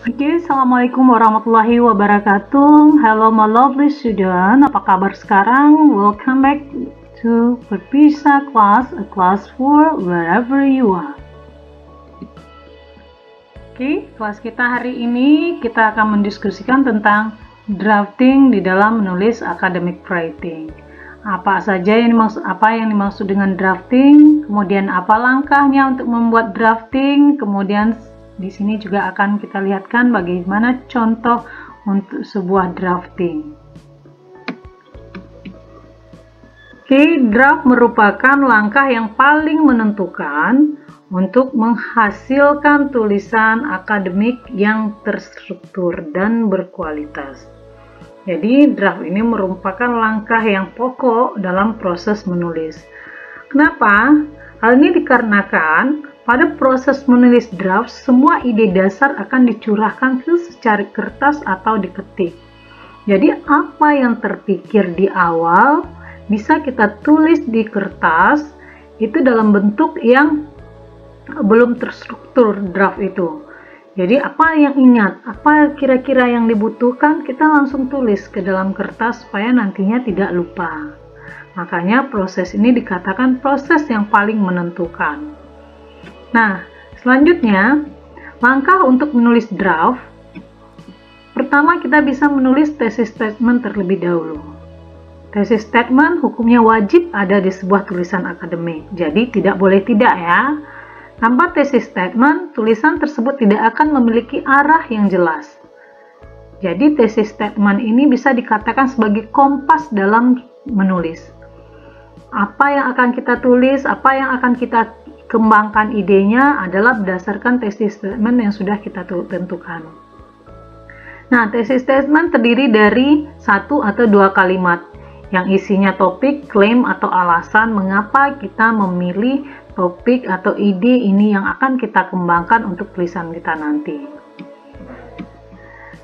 Oke, Assalamualaikum warahmatullahi wabarakatuh. Hello my lovely student, apa kabar sekarang? Welcome back to Perpisa class, a class for wherever you are. Oke, kelas kita hari ini kita akan mendiskusikan tentang drafting di dalam menulis academic writing. Apa saja yang dimaksud dengan drafting, kemudian apa langkahnya untuk membuat drafting, kemudian di sini juga akan kita lihatkan bagaimana contoh untuk sebuah drafting. Oke, draft merupakan langkah yang paling menentukan untuk menghasilkan tulisan akademik yang terstruktur dan berkualitas. Jadi, draft ini merupakan langkah yang pokok dalam proses menulis. Kenapa? Hal ini dikarenakan pada proses menulis draft, semua ide dasar akan dicurahkan ke secari kertas atau diketik. Jadi, apa yang terpikir di awal bisa kita tulis di kertas, itu dalam bentuk yang belum terstruktur draft itu. Jadi apa yang ingat, apa kira-kira yang dibutuhkan, kita langsung tulis ke dalam kertas supaya nantinya tidak lupa. Makanya proses ini dikatakan proses yang paling menentukan. Nah, selanjutnya langkah untuk menulis draft. Pertama, kita bisa menulis thesis statement terlebih dahulu. Thesis statement hukumnya wajib ada di sebuah tulisan akademik. Jadi tidak boleh tidak ya. Tanpa thesis statement, tulisan tersebut tidak akan memiliki arah yang jelas. Jadi thesis statement ini bisa dikatakan sebagai kompas dalam menulis. Apa yang akan kita tulis, apa yang akan kita kembangkan idenya adalah berdasarkan thesis statement yang sudah kita tentukan. Nah, thesis statement terdiri dari 1 atau 2 kalimat yang isinya topik, klaim, atau alasan mengapa kita memilih topik atau ide ini yang akan kita kembangkan untuk tulisan kita nanti.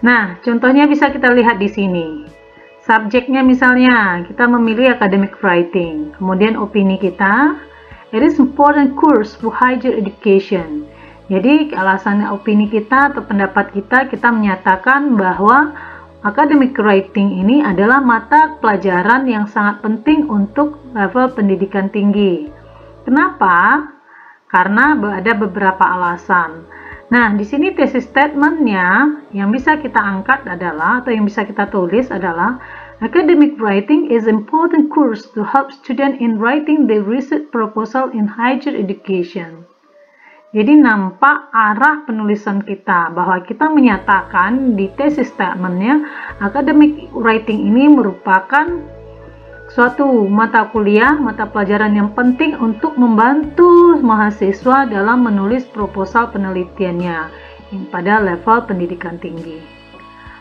Nah, contohnya bisa kita lihat di sini. Subjeknya misalnya, kita memilih academic writing. Kemudian opini kita, it is important course for higher education. Jadi, alasannya opini kita atau pendapat kita menyatakan bahwa academic writing ini adalah mata pelajaran yang sangat penting untuk level pendidikan tinggi. Kenapa? Karena ada beberapa alasan. Nah, di sini thesis statement-nya yang bisa kita angkat adalah, atau yang bisa kita tulis adalah, academic writing is important course to help student in writing the research proposal in higher education. Jadi nampak arah penulisan kita, bahwa kita menyatakan di thesis statement-nya, academic writing ini merupakan suatu mata kuliah, mata pelajaran yang penting untuk membantu mahasiswa dalam menulis proposal penelitiannya pada level pendidikan tinggi.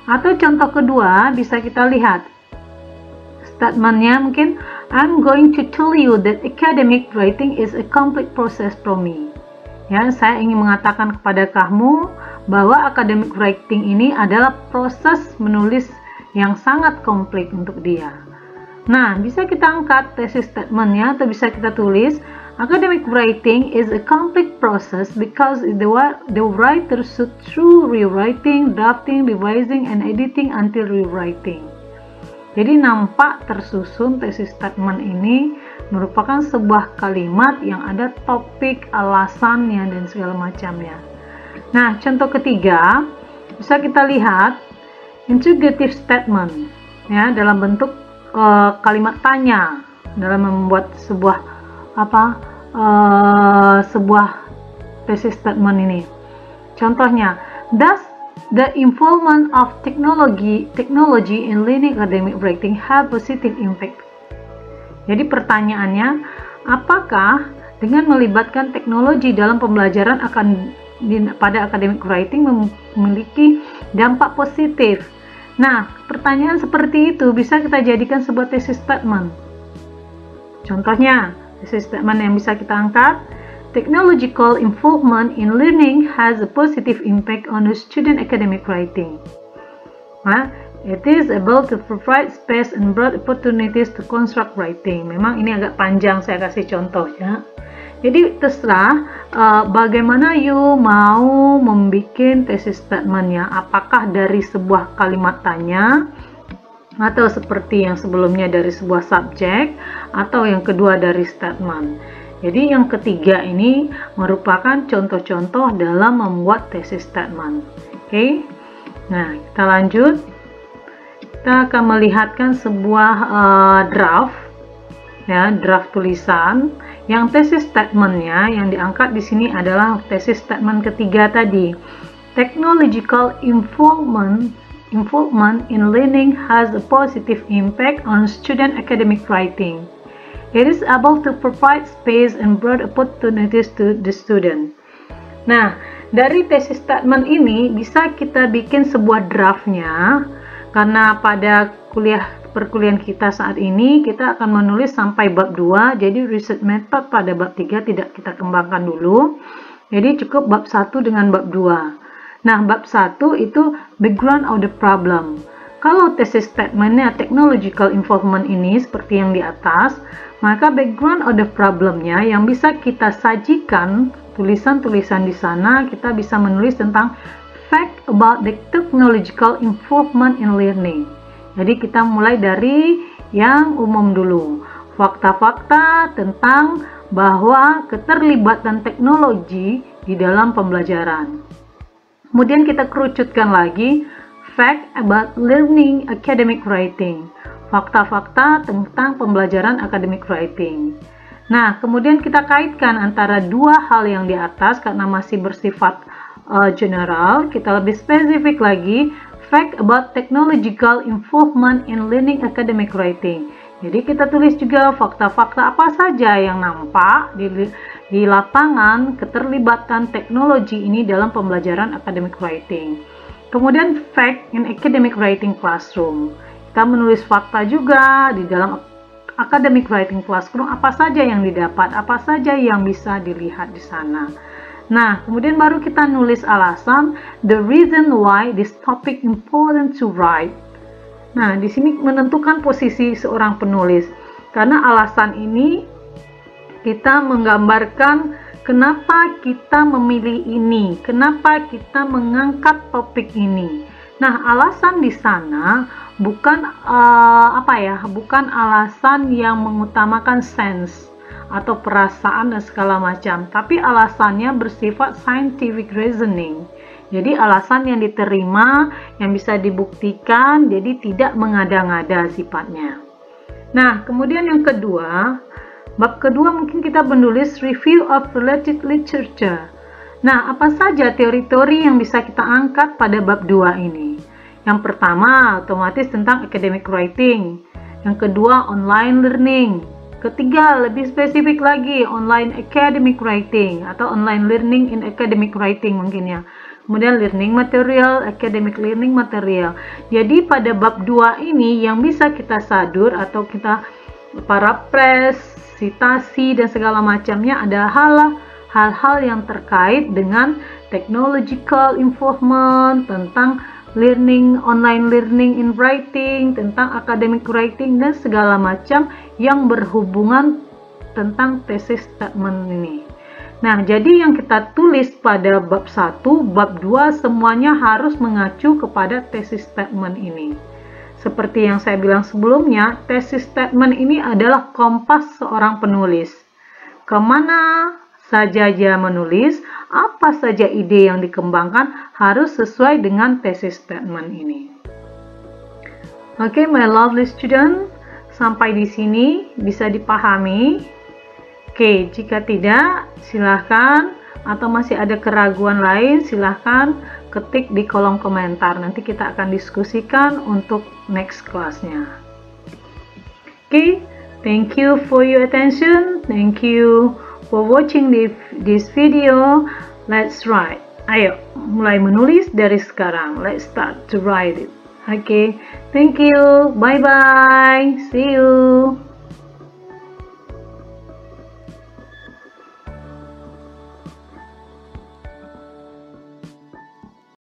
Atau contoh kedua, bisa kita lihat statementnya mungkin, I'm going to tell you that academic writing is a complete process for me. Ya, saya ingin mengatakan kepada kamu bahwa academic writing ini adalah proses menulis yang sangat komplit untuk dia. Nah, bisa kita angkat thesis statement-nya atau bisa kita tulis, academic writing is a complete process because the writer should through rewriting, drafting, revising, and editing until rewriting. Jadi nampak tersusun thesis statement ini merupakan sebuah kalimat yang ada topik, alasannya, dan segala macamnya. Nah, contoh ketiga, bisa kita lihat interrogative statement, ya, dalam bentuk kalimat tanya dalam membuat sebuah thesis statement ini. Contohnya, does the involvement of technology in learning academic writing have positive impact? Jadi pertanyaannya, apakah dengan melibatkan teknologi dalam pembelajaran pada academic writing memiliki dampak positif? Nah, pertanyaan seperti itu bisa kita jadikan sebuah thesis statement. Contohnya, thesis statement yang bisa kita angkat, technological involvement in learning has a positive impact on a student academic writing. Nah, It is able to provide space and broad opportunities to construct writing. Memang ini agak panjang, saya kasih contoh ya. Jadi terserah bagaimana you mau membuat thesis statementnya. Apakah dari sebuah kalimat tanya, atau seperti yang sebelumnya dari sebuah subjek, atau yang kedua dari statement. Jadi yang ketiga ini merupakan contoh-contoh dalam membuat thesis statement. Oke. Nah, kita lanjut. Kita akan melihatkan sebuah draft, ya, draft tulisan. Yang thesis statementnya yang diangkat di sini adalah thesis statement ketiga tadi. Technological involvement in learning has a positive impact on student academic writing. It is able to provide space and broad opportunities to the student. Nah, dari thesis statement ini bisa kita bikin sebuah draftnya. Karena pada perkuliahan kita saat ini kita akan menulis sampai bab 2, jadi research method pada bab 3 tidak kita kembangkan dulu. Jadi cukup bab 1 dengan bab 2. Nah, bab 1 itu background of the problem. Kalau thesis statementnya technological involvement ini seperti yang di atas, maka background of the problemnya yang bisa kita sajikan, tulisan-tulisan di sana kita bisa menulis tentang fact about the technological involvement in learning. Jadi kita mulai dari yang umum dulu. Fakta-fakta tentang bahwa keterlibatan teknologi di dalam pembelajaran. Kemudian kita kerucutkan lagi fact about learning academic writing. Fakta-fakta tentang pembelajaran academic writing. Nah, kemudian kita kaitkan antara dua hal yang di atas karena masih bersifat general, kita lebih spesifik lagi, fact about technological involvement in learning academic writing. Jadi kita tulis juga fakta-fakta apa saja yang nampak di lapangan keterlibatan teknologi ini dalam pembelajaran academic writing. Kemudian fact in academic writing classroom. Kita menulis fakta juga di dalam academic writing classroom, apa saja yang didapat, apa saja yang bisa dilihat di sana. Nah, kemudian baru kita nulis alasan, the reason why this topic important to write. Nah, di sini menentukan posisi seorang penulis. Karena alasan ini kita menggambarkan kenapa kita memilih ini, kenapa kita mengangkat topik ini. Nah, alasan di sana bukan bukan alasan yang mengutamakan sense atau perasaan dan segala macam, tapi alasannya bersifat scientific reasoning. Jadi alasan yang diterima, yang bisa dibuktikan, jadi tidak mengada-ngada sifatnya. Nah, kemudian yang kedua, bab kedua mungkin kita menulis review of related literature. Nah, apa saja teori-teori yang bisa kita angkat pada bab 2 ini? Yang pertama, otomatis tentang academic writing. Yang kedua, online learning. Ketiga, lebih spesifik lagi, online academic writing atau online learning in academic writing mungkin ya. Kemudian learning material, academic learning material. Jadi pada bab 2 ini yang bisa kita sadur atau kita paraphrase, citasi dan segala macamnya ada hal-hal yang terkait dengan technological involvement, tentang learning, online learning in writing, tentang academic writing dan segala macam yang berhubungan tentang thesis statement ini. Nah, jadi yang kita tulis pada bab 1, bab 2 semuanya harus mengacu kepada thesis statement ini. Seperti yang saya bilang sebelumnya, thesis statement ini adalah kompas seorang penulis. Kemana saja dia menulis, apa saja ide yang dikembangkan harus sesuai dengan thesis statement ini. Oke, my lovely student, sampai di sini bisa dipahami. Oke, jika tidak, silahkan, atau masih ada keraguan lain, silahkan ketik di kolom komentar. Nanti kita akan diskusikan untuk next kelasnya. Oke, thank you for your attention. Thank you for watching this video. Let's write. Ayo, mulai menulis dari sekarang. Let's start to write it. Okay, thank you. Bye bye. See you.